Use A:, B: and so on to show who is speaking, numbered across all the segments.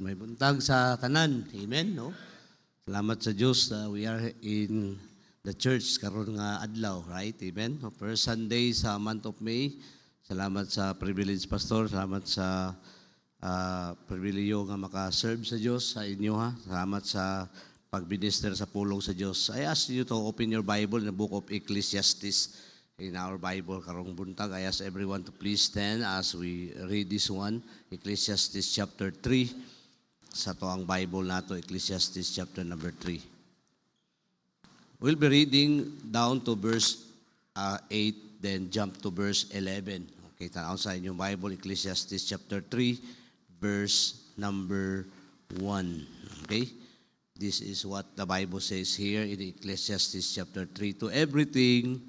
A: May buntag sa tanan. Amen, no? Salamat sa Diyos. We are in the church karon nga adlaw, right? Amen. First Sunday sa month of May. Salamat sa privilege, Pastor. Salamat sa pribilehyo nga maka-serve sa Diyos sa inyo, ha. Salamat sa pag-minister sa pulong sa Diyos. I ask you to open your Bible in the book of Ecclesiastes. In our Bible, karong buntag, I ask everyone to please stand as we read this one, Ecclesiastes chapter 3. Sa to ang Bible nato, Ecclesiastes chapter number 3. We'll be reading down to verse 8, then jump to verse 11. Okay, tanaw sa inyong Bible, Ecclesiastes chapter 3, verse number 1. Okay? This is what the Bible says here in Ecclesiastes chapter 3. To everything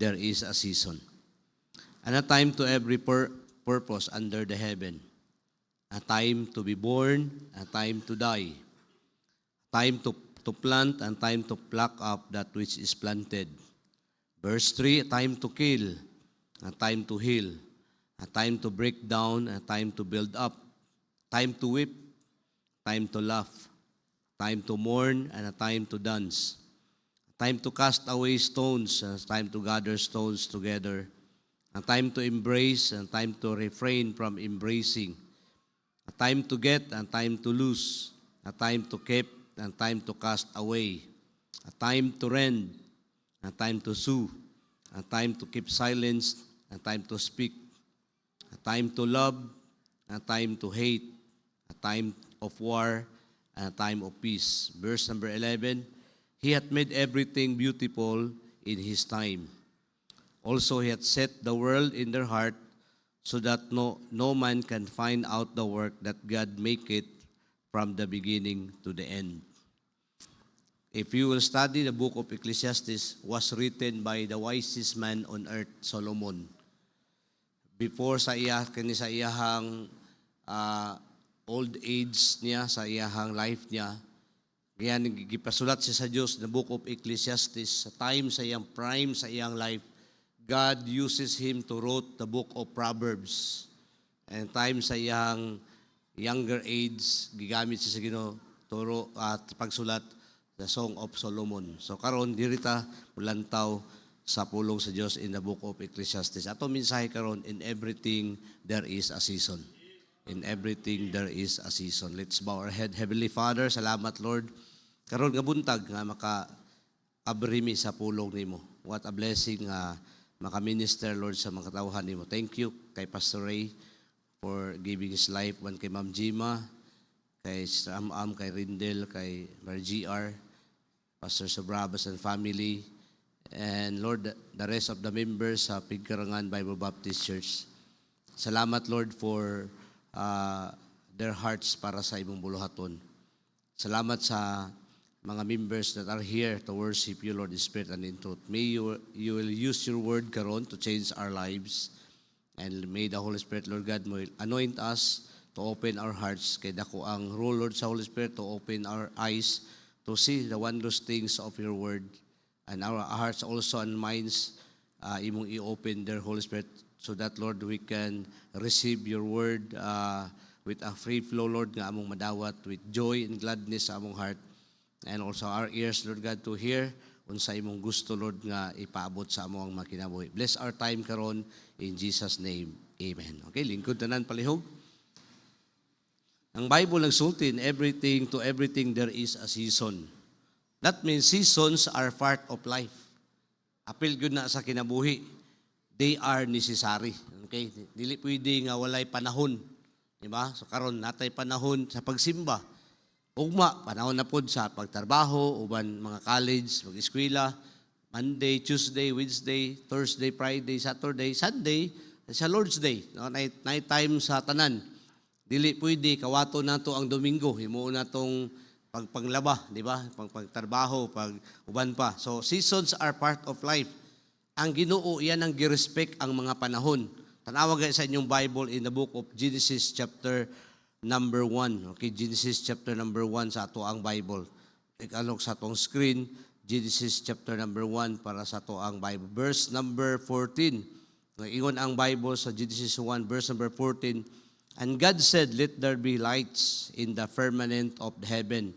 A: there is a season, and a time to every purpose under the heaven, a time to be born, a time to die, time to plant, and time to pluck up that which is planted. Verse 3, a time to kill, a time to heal, a time to break down, a time to build up, time to weep, time to laugh, time to mourn, and a time to dance, time to cast away stones, a time to gather stones together, a time to embrace, and time to refrain from embracing, a time to get, and time to lose, a time to keep, and time to cast away, a time to rend, a time to sue, a time to keep silence, a time to speak, a time to love, a time to hate, a time of war, and a time of peace. Verse number 11, He hath made everything beautiful in His time. Also He hath set the world in their heart, so that no man can find out the work that God maketh from the beginning to the end. If you will study the book of Ecclesiastes, was written by the wisest man on earth, Solomon. Before sa iyahang old age niya, sa iyahang life niya, kaya nagipasulat siya sa Diyos, the book of Ecclesiastes, sa time sa iyang prime, sa iyang life, God uses him to wrote the book of Proverbs. And time sa iyang younger age, gigamit siya sa Ginoo turo at pagsulat the Song of Solomon. So karon dirita mulantaw sa pulong sa Diyos in the book of Ecclesiastes. Ato mensahe karon, in everything there is a season. In everything there is a season. Let's bow our head. Heavenly Father, salamat Lord. Karon nga buntag nga maka-abrimi sa pulong nimo. What a blessing maka-minister Lord sa mga katawhan nimo. Thank you kay Pastor Ray for giving his life. One kay Ma'am Jima, kay Sister Am, kay Rindel, kay Mary GR, Pastor Sobrabas and family, and Lord, the rest of the members sa Pigkarangan Bible Baptist Church. Salamat Lord for their hearts para sa imong buluhaton. Salamat sa mga members that are here to worship you, Lord, in spirit and in truth. May you will use your word karon to change our lives. And may the Holy Spirit, Lord God, will anoint us to open our hearts. Kaya dako ang role, Lord, sa Holy Spirit to open our eyes to see the wondrous things of your word. And our hearts also and minds, imong i-open their Holy Spirit, so that, Lord, we can receive your word with a free flow, Lord, nga among madawat, with joy and gladness sa among heart. And also our ears, Lord God, to hear unsa imong gusto, Lord, nga ipaabot sa among makinabuhi. Bless our time karon in Jesus' name. Amen. Okay, lingkod tanan palihog. Ang Bible nagsulti, in everything, to everything there is a season. That means seasons are part of life. Apil gyud na sa kinabuhi. They are necessary. Okay? Dili pwede nga walay panahon. Diba? So karon natay panahon sa pagsimba. Ugma, panahon na pod sa pagtrabaho, uban mga college, mag-eskwela, Monday, Tuesday, Wednesday, Thursday, Friday, Saturday, Sunday, sa Lord's Day. No? Night time sa tanan. Dili pwede kawato nato ang Domingo. Himuon natong pagpanglaba, di ba? Pagtrabaho, pag-uban pa. So seasons are part of life. Ang Ginoo, yan ang girespect ang mga panahon. Tanawa sa inyong Bible in the book of Genesis chapter number 1. Okay, Genesis chapter number 1 sa ato ang Bible. Ikalok sa atong screen, Genesis chapter number 1 para sa ato ang Bible. Verse number 14. Ingon ang Bible sa Genesis 1, verse number 14. And God said, "Let there be lights in the firmament of the heaven,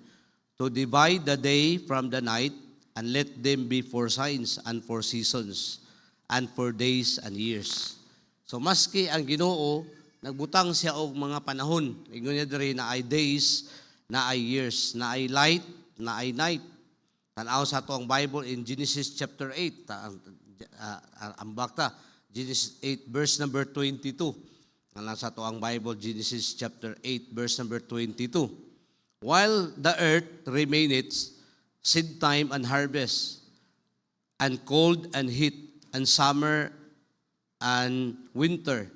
A: to divide the day from the night, and let them be for signs and for seasons, and for days and years." So maski ang Ginoo, nagbutang siya og mga panahon. Ingon niya diri na ay days, na ay years, na ay light, na ay night. Tanaw sa ato ang Bible in Genesis chapter 8. Ang bakta, Genesis 8 verse number 22. Tanaw sa ato ang Bible, Genesis chapter 8 verse number 22. While the earth remaineth, seed time and harvest, and cold and heat, and summer and winter,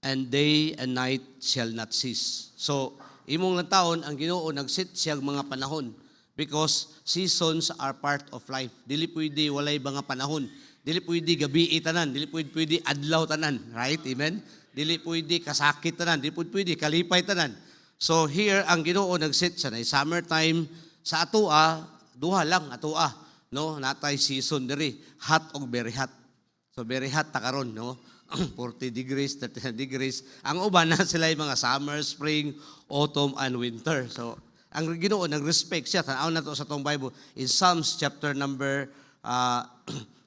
A: and day and night shall not cease. So, imong lang taon, ang Ginoo nagsit siyang mga panahon because seasons are part of life. Dili pwede walay mga panahon. Dili pwede gabi tanan, dili pwede adlaw tanan, right? Amen. Dili pwede kasakit tanan, dili pwede kalipay tanan. So here ang Ginoo nagsit sa summertime sa atoa, duha lang atoa, no? Natay season diri, hot og very hot. So very hot ta karon, no? 40 degrees, 39 degrees. Ang uban na sila yung mga summer, spring, autumn, and winter. So, ang Ginoo nag-respect siya. Tanaw na to sa tong Bible. In Psalms chapter number,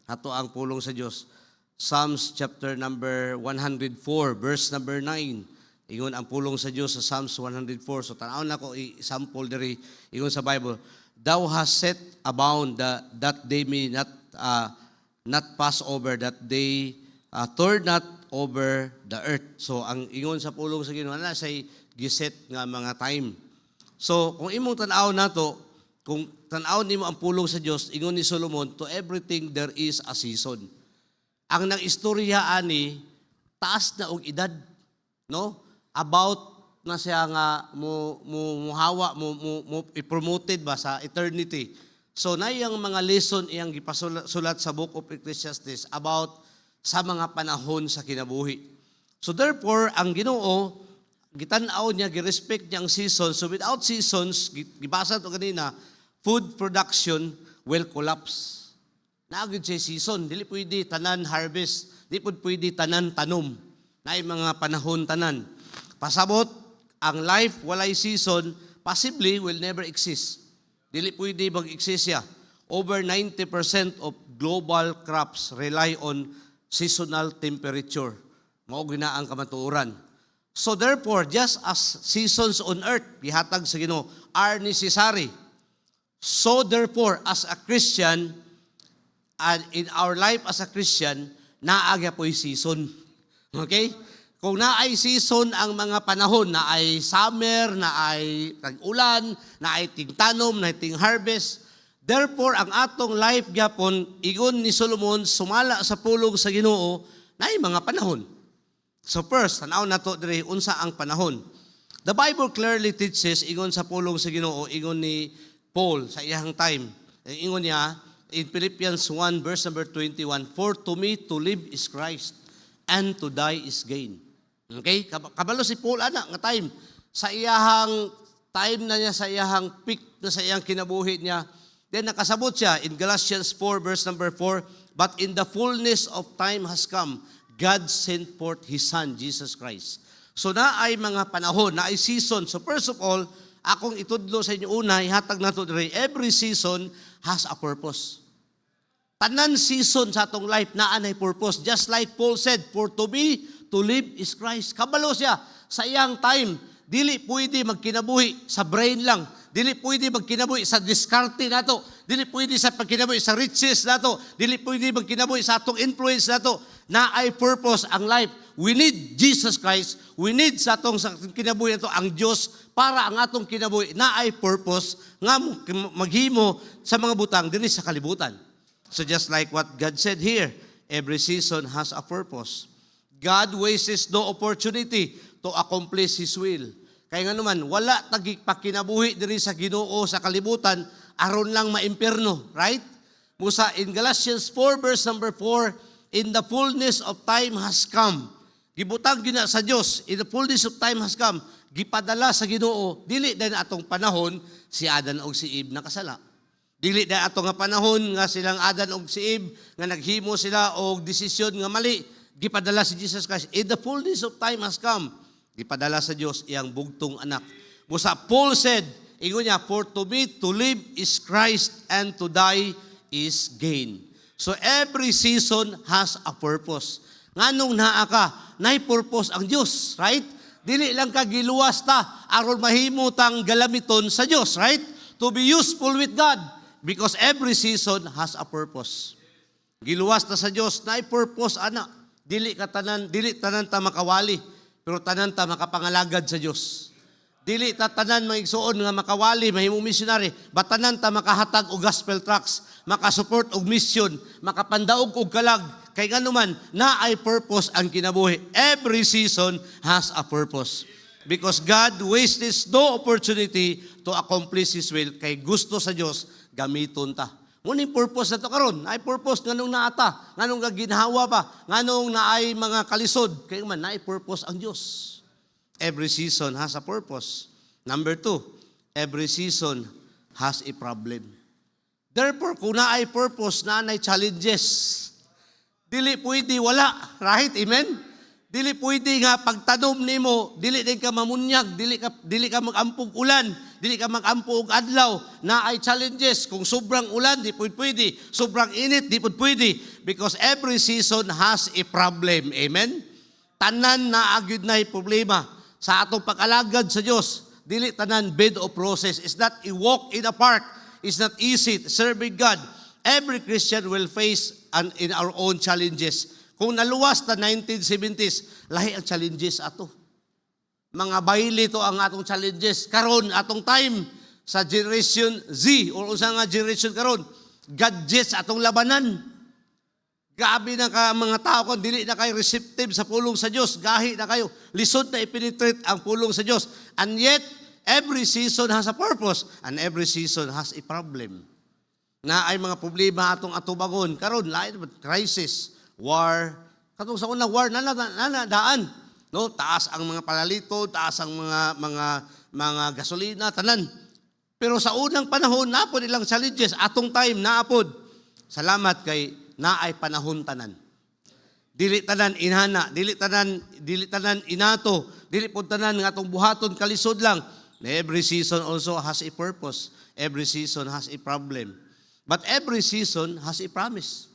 A: ato ang pulong sa Diyos. Psalms chapter number 104, verse number 9. Ingon ang pulong sa Diyos sa Psalms 104. So, tanaw na ko i-sample diri. Ingon sa Bible, "Thou hast set a bound that they may not pass over, that they turn not over the earth." So, ang ingon sa pulong sa Ginoo na say giset nga mga time. So, kung imong tan-aw nato, kung tan-aw nimo ang pulong sa Dios, ingon ni Solomon, "To everything there is a season." Ang nang istorya ani taas na og edad, no? About na siya nga muhawa mo i-promoted ba sa eternity. So, na iyang mga lesson iyang gipasulat sa Book of Ecclesiastes about sa mga panahon sa kinabuhi. So therefore, ang Ginoo, gitan-aw niya, girespect niya ang seasons. So without seasons, gibasa to kanina, food production will collapse. Naagid siya season, dili pwede tanan harvest, dili pwede tanan tanom. Naay mga panahon tanan. Pasabot, ang life walay season, possibly will never exist. Dili pwede mag-exist siya. Over 90% of global crops rely on seasonal temperature. Mao gina ang kamatuoran. So therefore, just as seasons on earth, gihatag sa Ginoo, are necessary. So therefore, as a Christian, and in our life as a Christian, naagya po'y season. Okay? Kung naay season ang mga panahon, na ay summer, na ay tag-ulan, na ay tingtanom, na ay ting-harvest, therefore, ang atong life gyapon, igon ni Solomon, sumala sa pulong sa Ginoo, na ay mga panahon. So first, tanaw na to dire, unsa ang panahon. The Bible clearly teaches, igon sa pulong sa Ginoo, igon ni Paul sa iyang time. Ingon niya, in Philippians 1 verse number 21, "For to me to live is Christ, and to die is gain." Okay? Kabalo si Paul ana nga time. Sa iyahang time na niya, sa iyahang peak na sa iyang kinabuhi niya, then nakasabot siya in Galatians 4 verse number 4, "But in the fullness of time has come, God sent forth His Son, Jesus Christ." So na ay mga panahon, na ay season. So first of all, akong itudlo sa inyo una, ihatag na ito dire, every season has a purpose. Tanan season sa atong life, naan ay purpose. Just like Paul said, "For to me, to live is Christ." Kabalo siya, sa iyang time, dili pwede magkinabuhi sa brain lang. Dili pwede magkinabuhi sa diskarte nato. Dili pwede sa pagkinabuhi sa riches nato. Dili pwede magkinabuhi sa atong influence nato. Na ay purpose ang life. We need Jesus Christ. We need sa atong kinabuhi nato ang Dios para ang atong kinabuhi na ay purpose nga maghimo sa mga butang dili sa kalibutan. So just like what God said here, every season has a purpose. God wastes no opportunity to accomplish His will. Kaya nga naman, wala tagipakinabuhi diri sa Ginoo sa kalibutan, aron lang maimperno, right? Musa in Galatians 4 verse number 4, "In the fullness of time has come." Gibutang gina sa Dios, in the fullness of time has come. Gipadala sa Ginoo, dili din atong panahon si Adan og si Eve nakasala. Dili din atong nga panahon nga silang Adan og si Eve nga naghimo sila og desisyon nga mali. Gipadala si Jesus Christ. In the fullness of time has come. Ipadala sa Dios iyang bugtong anak. Busa Paul said, ingon niya, for to me to live is Christ and to die is gain. So every season has a purpose. Nganong naa ka, nay purpose ang Dios, right? Dili lang ka giluwas ta aron mahimo tang galamiton sa Dios, right? To be useful with God because every season has a purpose. Giluwas ta sa Dios, nay purpose ana. Dili tanan ta makawali, pero tanan ta makapangalagad sa Dios. Dili ta tanan maigsuon nga makawali, mahimong missionary, but tanan ta makahatag og gospel tracts, makasupport og mission, makapandaog og kalag, kay ganuman na ay purpose ang kinabuhi. Every season has a purpose. Because God wastes no opportunity to accomplish His will. Kay gusto sa Dios gamiton ta. Ngunit purpose na to karon, ay purpose nganong naata, nganong gaginhawa pa, nganong naay mga kalisod, kay man naay purpose ang Dios. Every season has a purpose. Number 2, every season has a problem. Therefore, kung naay purpose, naay challenges. Dili pwede wala, right? Amen? Dili pwede nga pagtanom nimo, dili din ka mamunyag, dili ka magampog ulan, dili ka magampog adlaw, naay challenges. Kung sobrang ulan, di pwede. Sobrang init, di pwede. Because every season has a problem. Amen? Tanan na agyud nay problema sa atong pag-alagad sa Dios. Dili tanan bed o process. It's not a walk in a park. It's not easy serving God. Every Christian will face in our own challenges. Kung naluwas ta 1970s, lahi ang challenges ato. Mga baili to ang atong challenges. Karon atong time sa generation Z o unsa nga generation karon, gadgets atong labanan. Grabe na ka mga tao kung dili na kayo receptive sa pulong sa Dios, gahi na kayo, lisod na ipenetrate ang pulong sa Dios. And yet, every season has a purpose and every season has a problem. Na ay mga problema atong atubangon. Karon lain crisis, war. Katong sa unang war daan. No, taas ang mga palalito, taas ang mga gasolina tanan. Pero sa unang panahon napod ilang challenges atong time naapod. Salamat kay naay panahon tanan. Dili tanan inhana, dili tanan inato, dili pud tanan nga atong buhaton kalisod lang. Every season also has a purpose. Every season has a problem. But every season has a promise.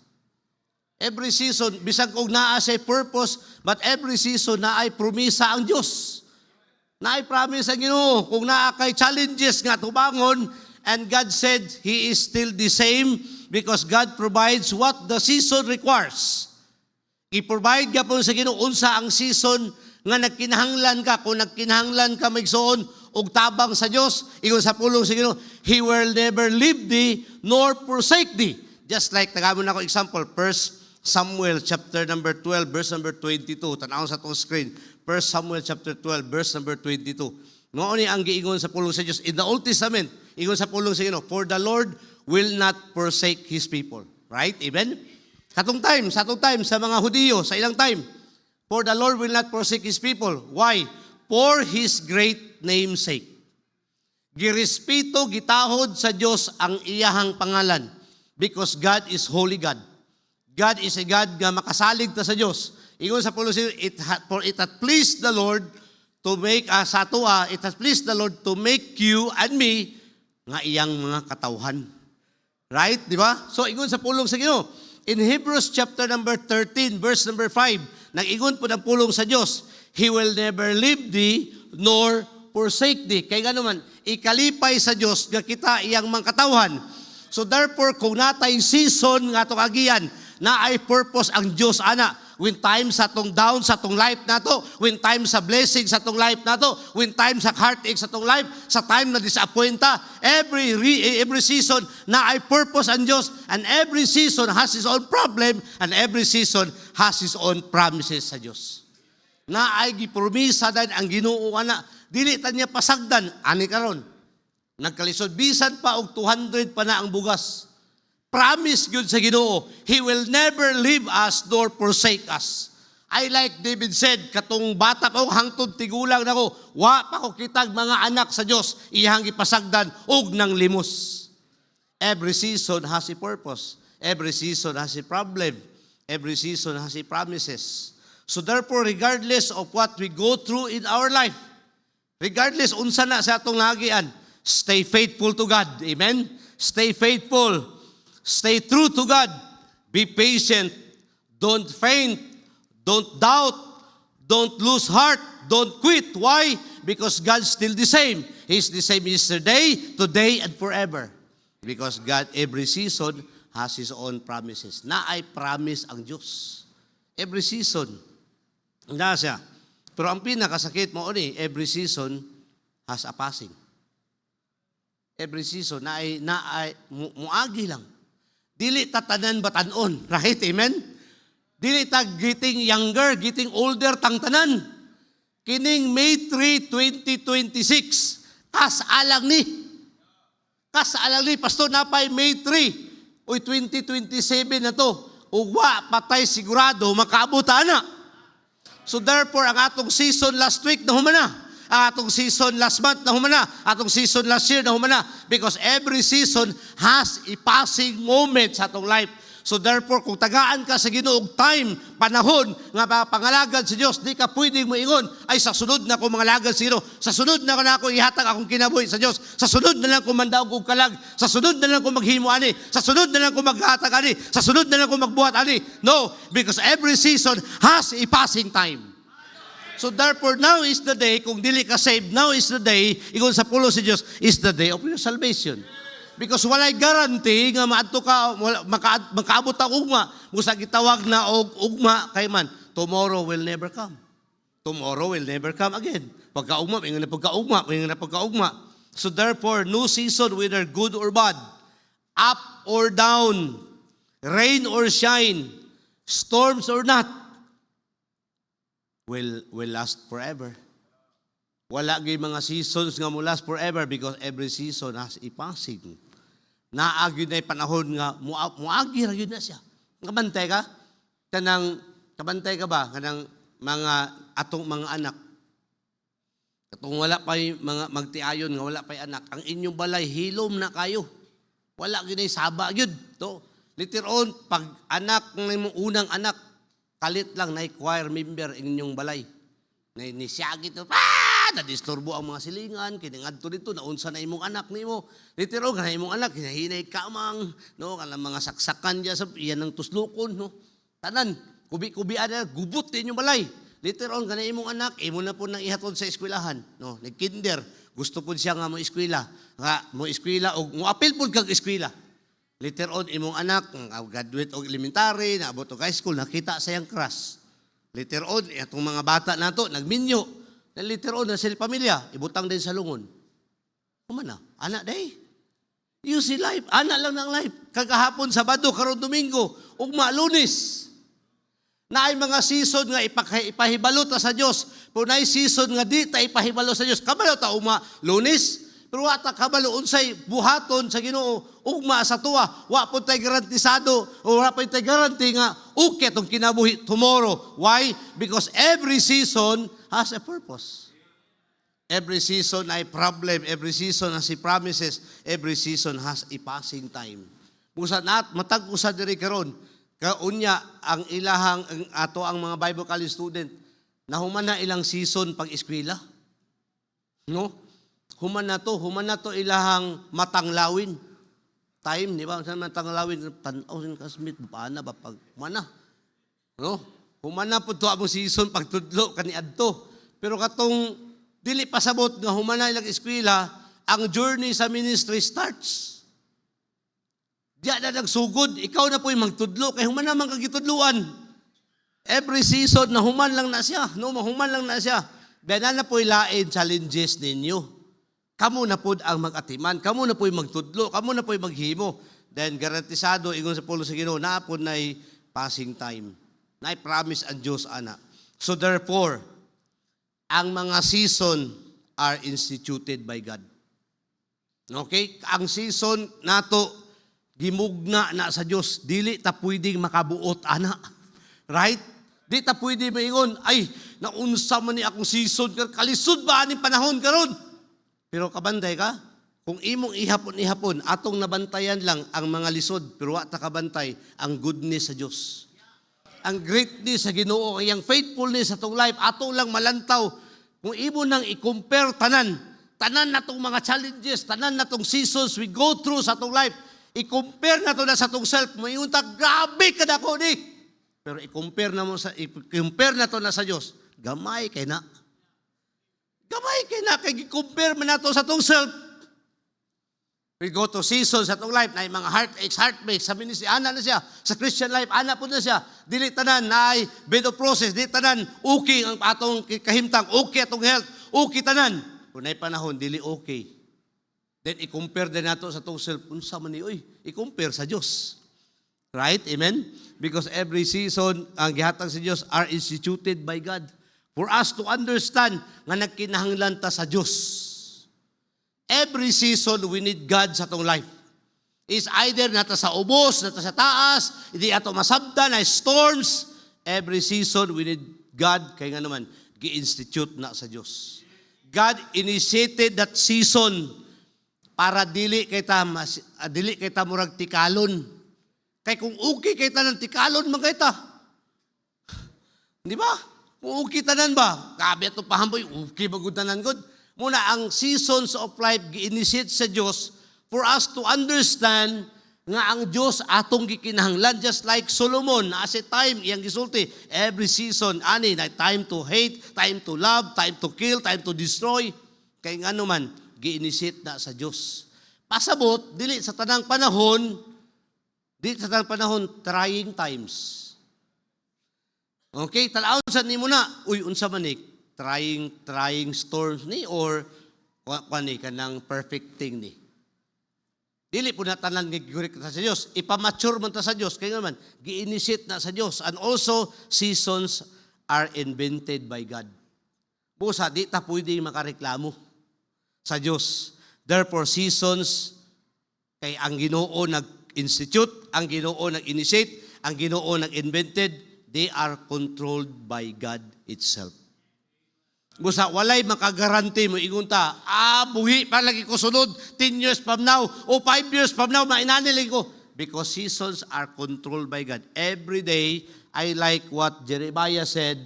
A: Every season, bisag og naa sa purpose, but every season naay promisa ang Dios. Naay promise ang Ginoo kung naa kay challenges nga tubangon, and God said He is still the same because God provides what the season requires. I-provide ka po sa Ginoo unsa ang season nga nagkinahanglan ka. Kung nagkinahanglan ka maigsuon og tabang sa Dios, ingon sa pulong sa Ginoo, He will never leave thee nor forsake thee. Just like tagamon ako example, 1 Samuel chapter number 12 verse number 22. Tanaw sa tong screen. 1 Samuel chapter 12 verse number 22. Mao ni ang giingon sa pulong sa Dios in the Old Testament. Ingon sa pulong sa Ginoo, for the Lord will not forsake His people. Right? Amen? Sa atong time, sa mga Hudiyo, sa ilang time, for the Lord will not forsake His people. Why? For His great name's sake. Girespeto, gitahod sa Dios ang iyahang pangalan. Because God is holy God. God is a God nga makasalig ta sa Dios. Ingon sa pulong for it hath pleased the Lord to make it hath pleased the Lord to make you and me nga iyang mga katawhan. Right? Di ba? So ingon sa pulong sa Ginoo. In Hebrews chapter number 13 verse number 5, nag-ingon po ng pulong sa Dios, He will never leave thee nor forsake thee. Kay ganuman, ikalipay sa Dios nga kita iyang mga katawhan. So therefore, kung natay season nga itong agian, na ay purpose ang Diyos, ana. When time sa tong down sa tong life nato, when time sa blessing sa tong life nato, when time sa heartache sa tong life, sa time na disappoint ta, every season na ay purpose ang Diyos, and every season has His own problem, and every season has His own promises sa Diyos. Na ay gipromisa dan ang Ginoo ana, dili ta niya pasagdan ani karon. Nagkalisod bisan pa og 200 pa na ang bugas. Promise good sa Ginoo, He will never leave us nor forsake us. I like David said, katong bata pa hangtod tigulang nako, wa pa ko kitag mga anak sa Dios, iyang ipasagdan og nang limos. Every season has a purpose. Every season has a problem. Every season has a promises. So therefore, regardless of what we go through in our life, regardless unsa na sa atong nagian, stay faithful to God. Amen? Stay faithful. Stay true to God. Be patient. Don't faint. Don't doubt. Don't lose heart. Don't quit. Why? Because God's still the same. He's the same yesterday, today, and forever. Because God, every season, has His own promises. Na ay promise ang Diyos. Every season. Na siya. Pero ang pinakasakit mo ni, every season has a passing. Every season na ay muagi lang. Dili tatanan batanon, right? Amen? Dili ta getting younger, getting older tang tanan. Kining May 3, 2026, kasalang ni. Kasalang ni, Pastor, napay May 3, uy 2027 na to. Ugwa, patay sigurado, makaabot na. So therefore, ang atong season last week na humana, ang atong season last month na humana, atong season last year na humana, because every season has a passing moment sa atong life. So therefore, kung tagaan ka sa Ginoo time, panahon, nga pangalagad sa Diyos, di ka pwedeng moingon, ay sa sunod na ko mangalagad sa Ginoo, sa sunod na ko na ako ihatag akong kinabuhi sa Diyos, sa sunod na lang ko mandaog og kalag, sa sunod na lang ko maghimo ani, sa sunod na lang ko maghatag ani, sa sunod na lang ko magbuhat ani. No, because every season has a passing time. So therefore, now is the day, kung dili ka saved, now is the day, igon sa pulo si Diyos, is the day of your salvation. Because walay guarantee nga maadto ka makaabot ang ugma, musa gitawag na og ugma kay man, tomorrow will never come. Tomorrow will never come again. Pagkaugma, ingon na pagkaugma, ingon na pagkaugma. So therefore, no season, whether good or bad, up or down, rain or shine, storms or not, will last forever. Wala gyud mga seasons nga mo last forever because every season has a passing. Naagi na panahon nga muagi ra gyud na siya. Kabantay ka? Kabantay ka ba kanang mga atong mga anak? Katong wala pay mga magtiayon nga wala pay anak, ang inyong balay hilom na kayo. Wala gyud ay saba gyud to. Later on pag anak ng unang anak, kalit lang na choir member inyong balay. Na nisyagi to. Na-disturbo ang mga silingan, kiningadto dito, naunsa na imong anak nimo. Litiro, kana imong anak, hinahinay kamang, no, kanang mga saksakan diya sa iyan ng tuslukon, no. Tanan, kubi-kubian na, gubot din yung balay. Litiro, kana imong anak, imo na po nang ihatod sa eskwelahan, no, nag-kinder, gusto po siya nga mo eskwela, o mo apil po kag eskwela. Litiro, imong anak, graduate og elementary, naabot og high school, nakita sa iyang crush. Litiro, itong mga bata nato, nagminyo. Na later on, na sila pamilya, ibutang din sa lungon. Kumana, anak day. You see life, anak lang ng life. Kagahapon, Sabado, karon Domingo, ugma, Lunes. Na ay mga season nga ipahibalo ta sa Diyos. Pero na ay season nga di ta ipahibalo sa Diyos. Kabalo ta ugma, Lunes. Pero wata kabalo unsay buhaton sa Ginoo ugma sa tuwa. Wa po tay garantisado o wala pa tay garanti nga okay tong kinabuhi tomorrow. Why? Because every season has a purpose. Every season ay problem, every season has promises, every season has a passing time. Musa nat matag usa diri karon, kaunya ang ilahang ato ang mga Bible college student nahuman na ilang season pag eskwela. No? Human na to ilahang matanglawin. Time, di ba? Saan matanglawin? Tanaw sin kasmit, paana ba pag humana? No? Humana po to ang season pagtudlo kaniadto. Pero katong dili pasabot nga humana ilang eskwela, ang journey sa ministry starts. Diya na nagsugod, ikaw na po'y magtudlo, kay human naman kagitudluan. Every season, nahuman lang na siya. No, mahuman lang na siya. Dahil na po'y lain challenges ninyo. Kamu na po ang mag-atiman, kamu na po'y magtudlo, kamu na po'y maghimo. Then garantisado, ingon sa pulo sa Ginoo, na po na'y passing time. Na'y promise ang Diyos, ana. So therefore, ang mga season are instituted by God. Okay? Ang season nato gimugna na sa Dios, dili ta pwedeng makabuot ana. Right? Di ta pwede maingon, ay naunsa man ni akong season, kalisod ba aning panahon karon? Pero kabantay ka, kung imong ihapon, atong nabantayan lang ang mga lisod, pero wa ta kabantay ang goodness sa Dios. ang greatness sa Ginoo, ang faithfulness sa itong life, ato lang malantaw. Kung imo nang i-compare tanan na itong mga challenges, tanan na itong seasons we go through sa itong life, i-compare na ito na sa itong self, mayunta, grabe ka na ko ni. Pero i-compare na ito na sa Diyos, gamay kay na. Gamay kay na, kay i-compare man na ito sa itong self. We go to seasons sa itong life, na yung mga heartaches, heartbreaks, sabi ni ana na siya, sa Christian life, ana po na siya, dili tanan, na ay bed of process, dili tanan, okay ang atong kahimtang, okay atong health, okay tanan. Kung na'y panahon, dili okay. Then, i-compare din nato sa itong self, unsa man ni, i-compare sa Diyos. Right? Amen? Because every season, ang gihatag sa Diyos are instituted by God. For us to understand nga nagkinahanglan ta sa Diyos. Every season, we need God sa itong life. Is either nata sa ubos, nata sa taas, hindi ato masabda na storms. Every season, we need God. Kaya nga naman, gi-institute na sa Diyos. God initiated that season para dili kita murag tikalon. Kay kung okay kita ng tikalon, magkita. Di ba? Kung okay tanan ba? Kabi ato pahamboy, okay bagod tanan good. Muna, ang seasons of life gi-initiate sa Diyos for us to understand nga ang Diyos atong gikinahanglan, just like Solomon, as a time, iyang gisulti, every season, ani, na time to hate, time to love, time to kill, time to destroy. Kaya nga naman, gi-initiate na sa Diyos. Pasabot, dili sa tanang panahon, trying times. Okay, talawon sa ni mo na, unsa man ni, trying storms ni, or ni, kanang perfect thing ni. Dili po na tanan gigurik sa Diyos. Ipamature man ta sa Diyos. Kaya naman, gi-initiate na sa Diyos. And also, seasons are invented by God. Busa, di ta pwede makareklamo sa Diyos. Therefore, seasons, kay ang Ginoo nag-institute, ang Ginoo nag-initiate, ang Ginoo nag-invented, they are controlled by God itself. Busa, walay makagaranti mo, igunta, buhi pa lagi ko sunod, 10 years from now, o 5 years from now, mainanilig ko. Because seasons are controlled by God. Every day, I like what Jeremiah said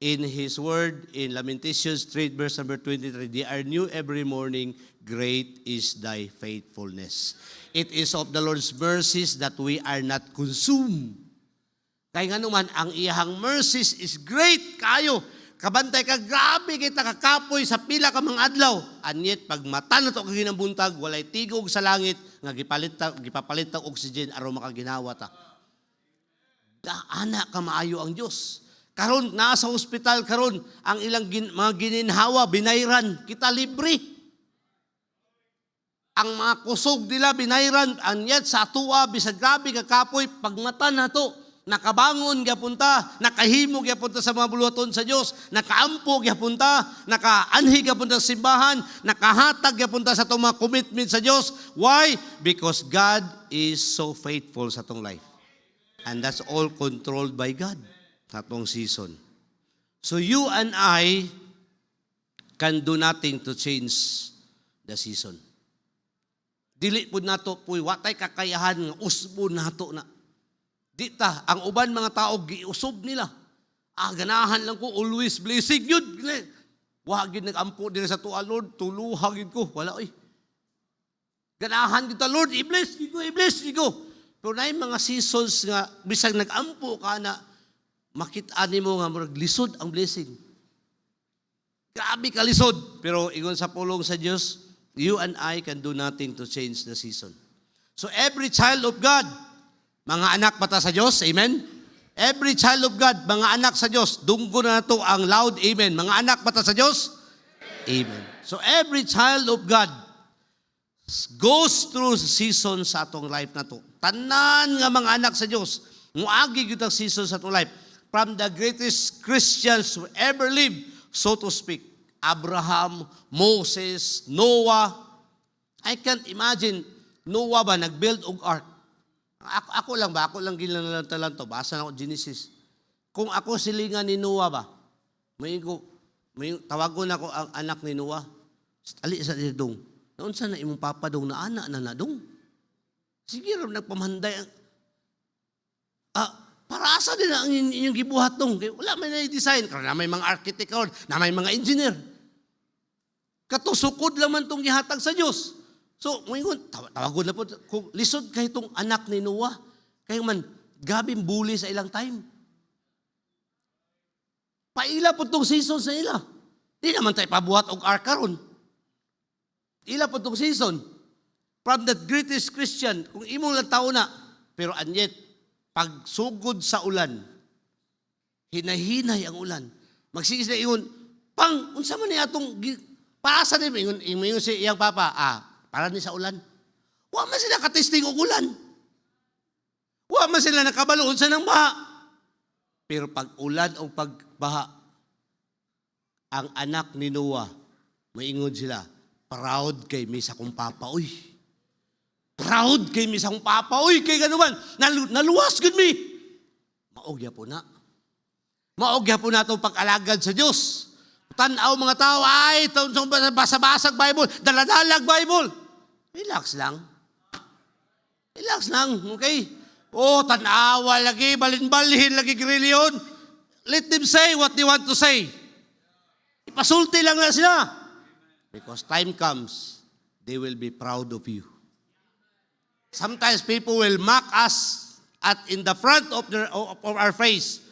A: in his word, in Lamentations 3, verse number 23, they are new every morning, great is thy faithfulness. It is of the Lord's mercies that we are not consumed. Kaya nga naman, ang iyahang mercies is great kayo. Kabantay ka, grabe kita kakapoy sa pila ka mga adlaw. And yet, pag mata na ito kaginambuntag, walay tigog sa langit, nga gipapalit ta oxygen, araw makaginawa ta. Ana ka maayo ang Diyos. Karon, nasa hospital karon, ang ilang mga gininhawa, binayran, kita libre. Ang mga kusog nila, binayran, and yet, sa tuwa, bisag grabe kakapoy, pag mata na ito, nakabangon gapunta, nakahimo gapunta sa mga buluhaton sa Dios, nakaampo gapunta, nakaanhi gapunta sa simbahan, nakahatag gapunta sa itong mga commitment sa Dios. Why? Because God is so faithful sa itong life. And that's all controlled by God sa itong season. So you and I can do nothing to change the season. Dili po nato po, watay kakayahan nga usbo nato na. Dita, ang uban mga tao, giusob nila. Ganahan lang ko, always blessing yun. Wagin nag-ampo din sa tuwa, Lord, tuluhagin ko. Wala, ganahan kita, Lord, i-bless ko. Pero na yung mga seasons nga, bisag nag-ampo ka na, makita mo nga, lisod ang blessing. Grabe ka lisod. Pero ingon sa pulong sa Diyos, you and I can do nothing to change the season. So every child of God, mga anak bata sa Diyos, amen? Every child of God, mga anak sa Diyos, dunggo na ito ang loud amen. Mga anak bata sa Diyos, amen. So every child of God goes through seasons sa atong life na to. Tanan nga mga anak sa Diyos, muagi gyud ang season sa atong life. From the greatest Christians who ever lived, so to speak, Abraham, Moses, Noah. I can't imagine, Noah ba nag-build og ark? Ako lang ginlantalan to. Basa na ako Genesis. Kung ako silingan ni Noah ba, tawagon ako ang anak ni Noah. Ali sa dong. Noon sana imong papadong na anak na dong. Sige ram nagpamanday. Para asa din ang inyong gibuhat nung? Wala may na-design. Karon na may mga architect karon, na may mga engineer. Katusukod laman tong gihatag sa Dios. So, ngayon, tawagon na po, kung lisod kay itong anak ni Noah, kayo man, gabing bully sa ilang time. Paila po itong season sa ila. Di naman tayo pabuhat og ark karon. Ila po itong season. From the greatest Christian, kung imong lang tao na, pero and yet, pag sugod sa ulan, hinahinay ang ulan. Magsigis na ingon, pang, unsa man niya itong, paasa din, ingon si iyang papa, para ni sa ulan. Wa man sila katesting og ulan. Wa man sila nakabalo unsa nang baha. Pero pag ulan o pagbaha, ang anak ni Noah, maingon sila, proud kay mi sa kong papa, uy. Proud kay mi sa kong papa, uy, kay ganuman, naluwas gud mi. Maogya po na. Maogya po na itong pag-alagad sa Diyos. Tanaw mga tao, ay, basa-basag Bible, daladalag Bible. Relax lang. Relax lang, okay? Tanawa lagi, balin-balhin lagi grilyon. Let them say what they want to say. Ipasulti lang na sila. Because time comes, they will be proud of you. Sometimes people will mock us in the front of our face,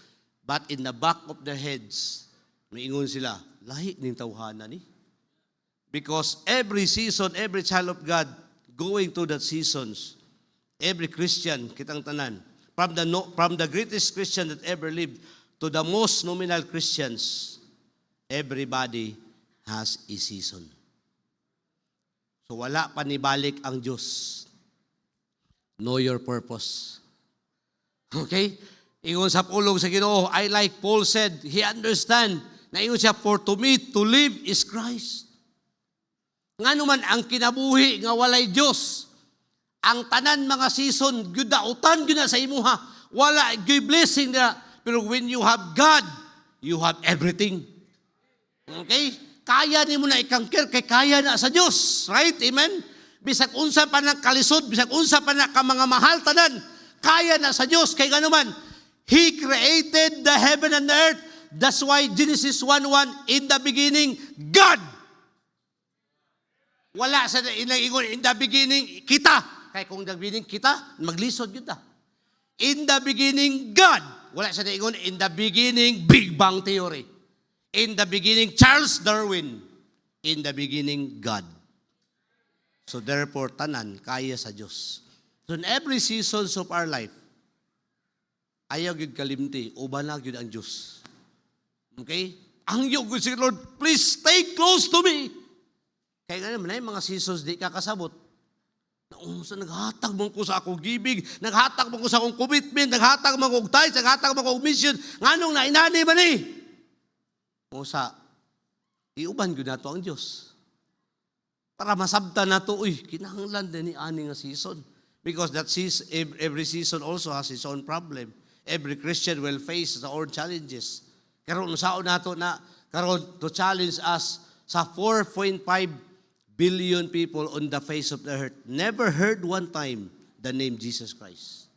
A: but in the back of their heads, maingon sila, lahi ning tawhana ni. Because every season, every child of God going through that seasons, every Christian, kitang tanan, from the greatest Christian that ever lived to the most nominal Christians, everybody has a season. So wala pa nibalik ang Diyos. Know your purpose. Okay? Ingon sa pulong sa Ginoo, I like Paul said, he understand, na ingon siya, for to me, to live is Christ. Nga naman ang kinabuhi nga walay Diyos, ang tanan mga season, gudautan gyud na sa imuha. Wala gyud blessing na. Pero when you have God, you have everything. Okay? Kaya nimo na ikangkir kay kaya na sa Dios, right? Amen. Bisag unsa pa na kalisod, bisag unsa pa na ka mga mahal tanan, kaya na sa Dios kay ganuman. He created the heaven and the earth. That's why Genesis 1:1, in the beginning, God. Wala sa in the beginning, kita. Kaya kung nagbining kita, maglisod yun ta. In the beginning, God. Wala siya na in the beginning, Big Bang Theory. In the beginning, Charles Darwin. In the beginning, God. So therefore, tanan, kaya sa Diyos. So in every seasons of our life, ayaw yun kalimti, ubanag yun ang Diyos. Okay? Ang yun si Lord, please stay close to me. Kaya nga naman, mga seasons di kakasabot. Naghatag mo ko sa akong gibig, naghatag mo ko sa akong commitment, naghatag mo ko tithes, naghatag mo ko mission, nganong na inani man ni? Sa iuban gyud nato ang Dios. Para masabtan nato, kinahanglan din ni ani nga season. Because that season, every season also has its own problem. Every Christian will face their own challenges. Karon saon nato na karon to challenge us sa 4.5 billion people on the face of the earth never heard one time the name Jesus Christ.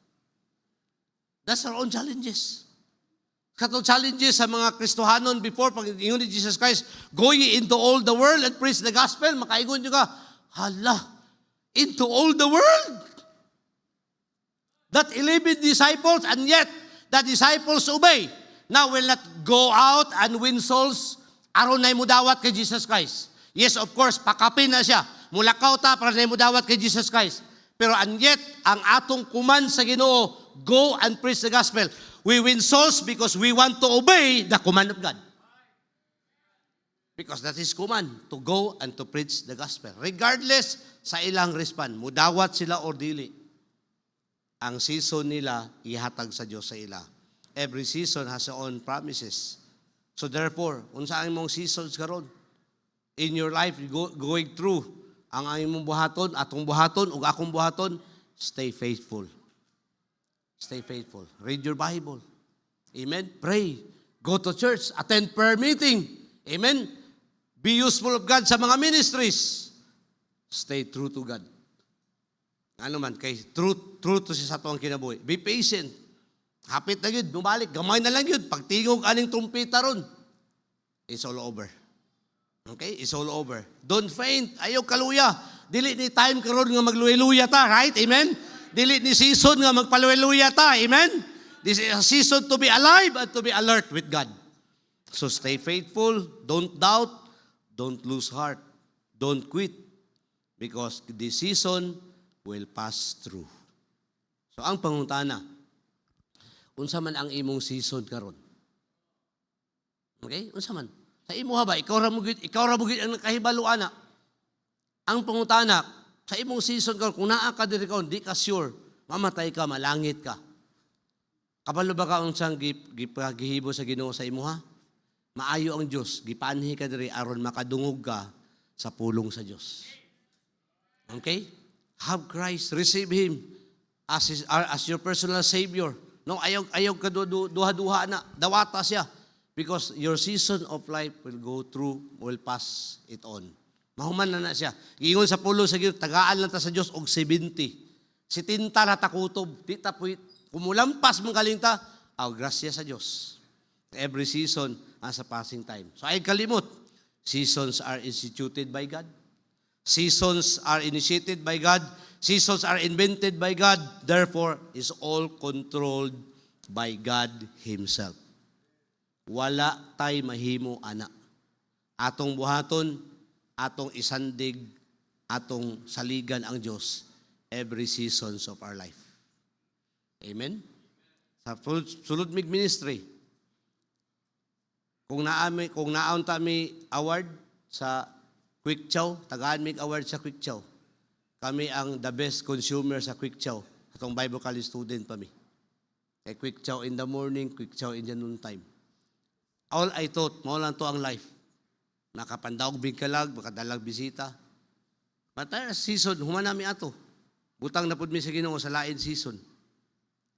A: That's our own challenges. Katong challenges sa mga Kristohanon before, pag ingon ni Jesus Christ, go ye into all the world and preach the gospel, makaingon nyo ka, hala, into all the world? That 11 disciples, and yet the disciples obey. Now will not go out and win souls, aron na mudawat kay Jesus Christ. Yes, of course, pakapin na siya. Mulakaw ta para na mudawat kay Jesus Christ. Pero and yet, ang atong kuman sa Ginoo, go and preach the gospel. We win souls because we want to obey the command of God. Because that is command, to go and to preach the gospel. Regardless sa ilang respond, mudawat sila or dili. Ang season nila, ihatag sa Diyos sa ila. Every season has its own promises. So therefore, unsa ang mong seasons karon? In your life, going through ang imong buhaton, atong buhaton, ug akong buhaton, stay faithful. Stay faithful. Read your Bible. Amen. Pray. Go to church. Attend prayer meeting. Amen. Be useful of God sa mga ministries. Stay true to God. Ano man, kay true to siya sa tuwang kinabuhi. Be patient. Hapit na yun, bumalik. Gamay na lang yun. Pagtingog aning trumpeta ron, it's all over. Okay? It's all over. Don't faint. Ayaw kaluya. Dili ni time karon nga magluya-luya ta, right? Amen? Dili ni season nga magpaluya-luya ta. Amen? This is a season to be alive and to be alert with God. So stay faithful. Don't doubt. Don't lose heart. Don't quit. Because this season will pass through. So ang pangutana, unsa man ang imong season karon? Okay? Unsa man? Sa imo ba ikaw ra mo gid ang kahibalo ana. Ang pangutana, sa imong season karon kung naa ka diri karon, di ka sure, mamatay ka, malangit ka. Kabalo ba ka unsang gipagihibo sa Ginoo sa imuha? Maayo ang Dios, gipanhi ka diri aron makadungog ka sa pulong sa Dios. Okay? Have Christ, receive Him as your personal Savior. No, ayaw ka duha-duha na, dawata siya. Because your season of life will pass it on. Mahuman na siya. Ingon sa pulo sa Ginoo, tagaan lang ta sa Dios og 70. Si tinta na takutob, di ta puwit. Kumulampas mong kalinta, grasya sa Dios. Every season has a passing time. So ay kalimot, seasons are instituted by God. Seasons are initiated by God. Seasons are invented by God. Therefore, is all controlled by God Himself. Wala tay mahimo ana. Atong buhaton, atong isandig, atong saligan ang Dios every seasons of our life. Amen? Sa sulod mig ministry, kung naon ta mi award sa Quick Chow, tagaan mig award sa Quick Chow. Kami ang the best consumer sa Quick Chow. Atong Bible college student pa mi. Kay Quick Chow in the morning, Quick Chow in the noon time. All I thought, mao lang to ang life. Nakapandaog bigkalag, makadalag bisita. Matay season, humanami ato. Butang na pud mi sa Ginoo sa lain season.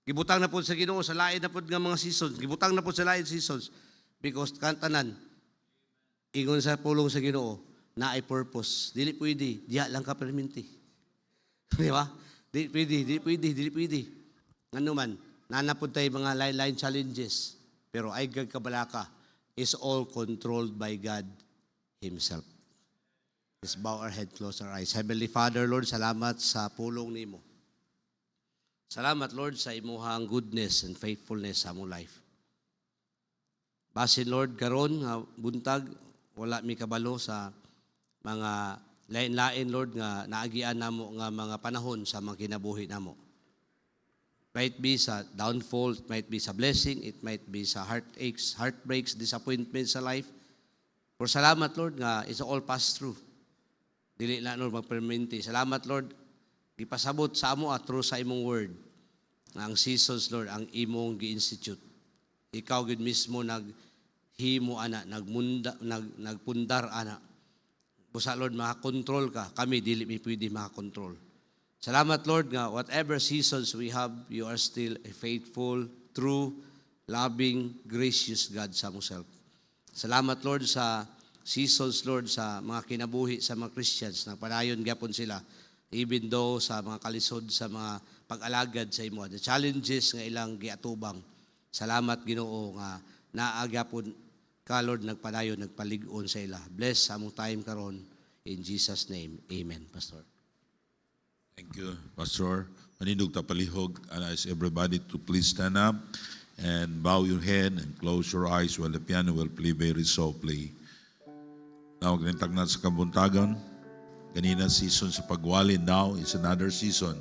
A: Gibutang na pud sa Ginoo sa lain na pud nga mga seasons. Gibutang na pud sa lain seasons. Because kantanan, ingon sa pulong sa Ginoo, na ay purpose. Dili pwede, diya lang ka perminti. Di ba? Dili pwede. Ano man, nanapod tayo mga line challenges. Pero ay gagkabalaka is all controlled by God Himself. Let's bow our head, close our eyes. Heavenly Father, Lord, salamat sa pulong nimo. Salamat, Lord, sa imuhang goodness and faithfulness sa among life. Basin, Lord, karon nga buntag, wala mi kabalo sa mga lain-lain, Lord, nga naagian namo nga mga panahon sa mga kinabuhi namo. Might be sa downfall, it might be sa blessing, it might be sa heartaches, heartbreaks, disappointments sa life. For salamat, Lord, nga it's all pass through. Dili na, Lord, magpermanente. Salamat, Lord, ipasabot sa amo at through sa imong word. Nga ang seasons, Lord, ang imong gi-institute. Ikaw gid mismo naghimo ana, nagpundar ana. Busa, Lord, makakontrol ka. Kami dili mi pwede makakontrol. Salamat, Lord, nga whatever seasons we have, you are still a faithful, true, loving, gracious God sa yourself. Salamat, Lord, sa seasons, Lord, sa mga kinabuhi sa mga Christians. Nagpadayon gyapon sila, even though sa mga kalisod, sa mga pag-alagad sa imo. The challenges nga ilang giatubang. Salamat, Ginoo, nga naagyapon ka, Lord, nagpadayon, nagpalig-on sa ila. Bless sa among time karon. In Jesus' name, amen, Pastor.
B: Thank you, Pastor. Manindog tapalihog. And I ask everybody to please stand up and bow your head and close your eyes while the piano will play very softly. Now, ganitag na sa kabuntagan. Ganina season sa pagwalin now is another season.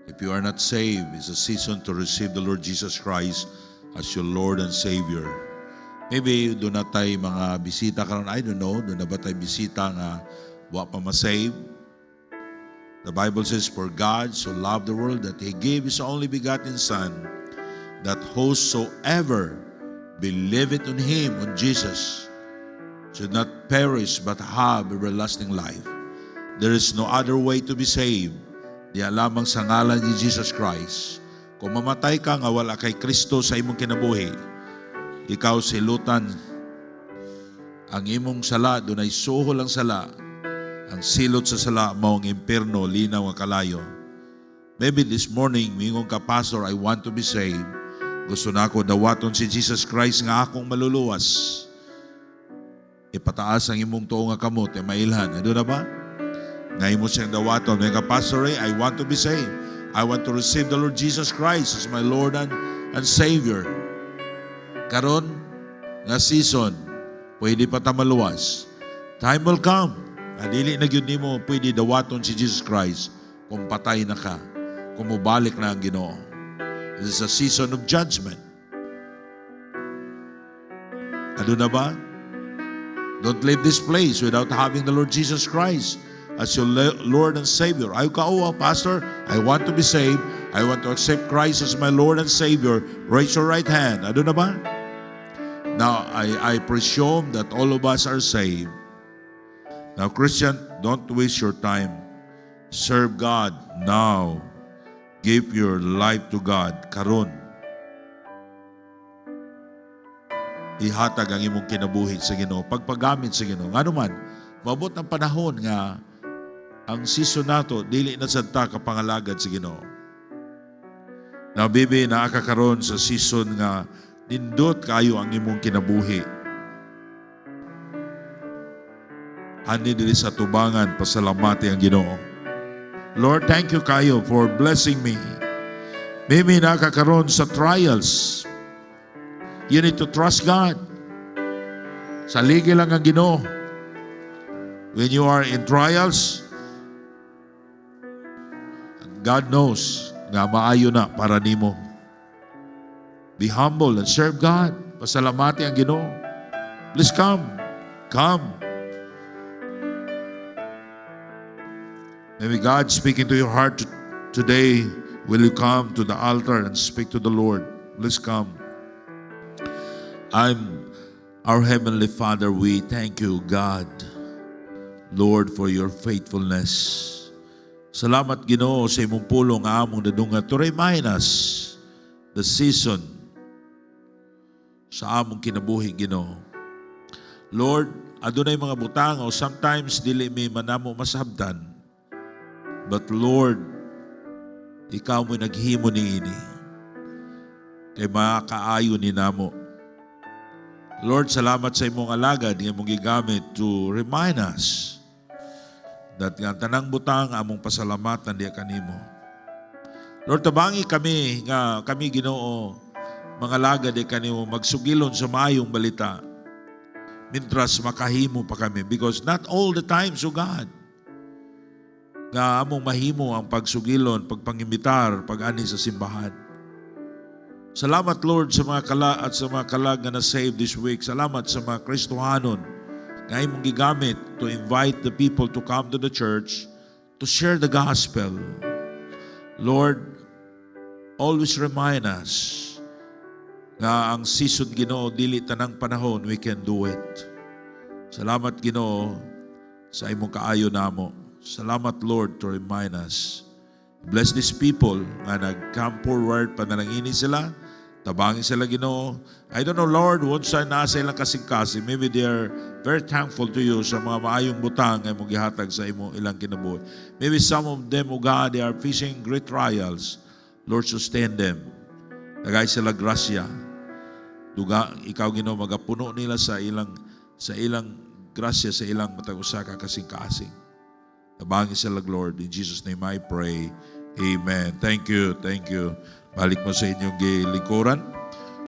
B: If you are not saved, it's a season to receive the Lord Jesus Christ as your Lord and Savior. Maybe doon na tayo mga bisita karon. I don't know, doon na ba tayo bisita nga wa pa ma-save? The Bible says, for God so loved the world that He gave His only begotten Son, that whosoever believeth on Him, on Jesus, should not perish but have everlasting life. There is no other way to be saved. Diya lamang sa ngalan ni Jesus Christ. Kung mamatay ka nga wala kay Kristo sa imong kinabuhi, ikaw silutan ang imong sala, doon ay suhol ang sala. Ang silot sa sala mao ang impierno, linaw ang kalayo. Maybe this morning, mingon ka, Pastor, I want to be saved. Gusto na ako dawaton si Jesus Christ nga akong maluluwas. Ipataas ang imong tuo nga kamot, mailhan. Ano na ba? Nga imo siyang dawaton. Mga pastor, I want to be saved. I want to receive the Lord Jesus Christ as my Lord and Savior. Karon nga season, pwede pa ta maluwas. Time will come. Dili na gyud nimo pwede dawaton si Jesus Christ kung patay na ka, kung mubalik na ang Ginoo. This is a season of judgment. Ano na ba? Don't leave this place without having the Lord Jesus Christ as your Lord and Savior. Ay ka, Pastor, I want to be saved. I want to accept Christ as my Lord and Savior. Raise your right hand. Ano na ba? Now, I presume that all of us are saved. Now, Christian, don't waste your time. Serve God now. Give your life to God. Karon. Ihatag ang imong kinabuhi sa Ginoo. Pagpagamit sa Ginoo. Ngano man, maabot ng panahon nga ang season nato dili na sad ta kapangalagad sa Ginoo. Now, bibi, naakakaroon sa season nga nindot kayo ang imong kinabuhi. Ani dili sa tubangan, pasalamati ang Ginoo. Lord, thank you kayo for blessing me. Maybe nakakaroon sa trials. You need to trust God. Saligi lang ang Ginoo. When you are in trials, God knows nga maayo na para nimo. Be humble and serve God. Pasalamati ang Ginoo. Please come. Come. Maybe God speaking to your heart today. Will you come to the altar and speak to the Lord? Please come. Our Heavenly Father, we thank you, God, Lord, for your faithfulness. Salamat, Ginoo, sa imong pulong among dadunga to remind us the season sa among kinabuhi, Ginoo. Lord, adunay mga butang o sometimes dili may manamo masabtan. But Lord, ikaw mo naghimo niini kay makaayo ni namo. Lord, salamat sa imong alagad nga imong gigamit to remind us that nga tanang butang among pasalamatan diya kanimo. Lord, tabangi kami nga kami Ginoo mga alagad diya kanimo magsugilon sa maayong balita. Mintras makahimo pa kami because not all the time, so God, nga among mahimo ang pagsugilon, pagpangimitar, pag-ani sa simbahan. Salamat, Lord, sa mga at sa mga kalag na na-save this week. Salamat sa mga Kristohanon nga imong gigamit to invite the people to come to the church to share the gospel. Lord, always remind us nga ang season, Ginoo, dili tanang panahon we can do it. Salamat, Ginoo, sa imong kaayo namo. Salamat, Lord, to remind us. Bless these people nga nag-come forward, panalangini sila, tabangin sila, Ginoo. I don't know, Lord, once sa nasa ilang kasing-kasing, maybe they are very thankful to you sa mga maayong butang ay mong gihatag sa imong ilang kinabuhi. Maybe some of them, O God, they are facing great trials. Lord, sustain them. Tagay sila grasya. Duga, ikaw, Ginoo, magapuno nila sa ilang grasya, sa ilang matag-usaka kasing-kasing. Tabangin sila, Lord. In Jesus' name I pray. Amen. Thank you. Thank you. Balik mo sa inyong lingkuran.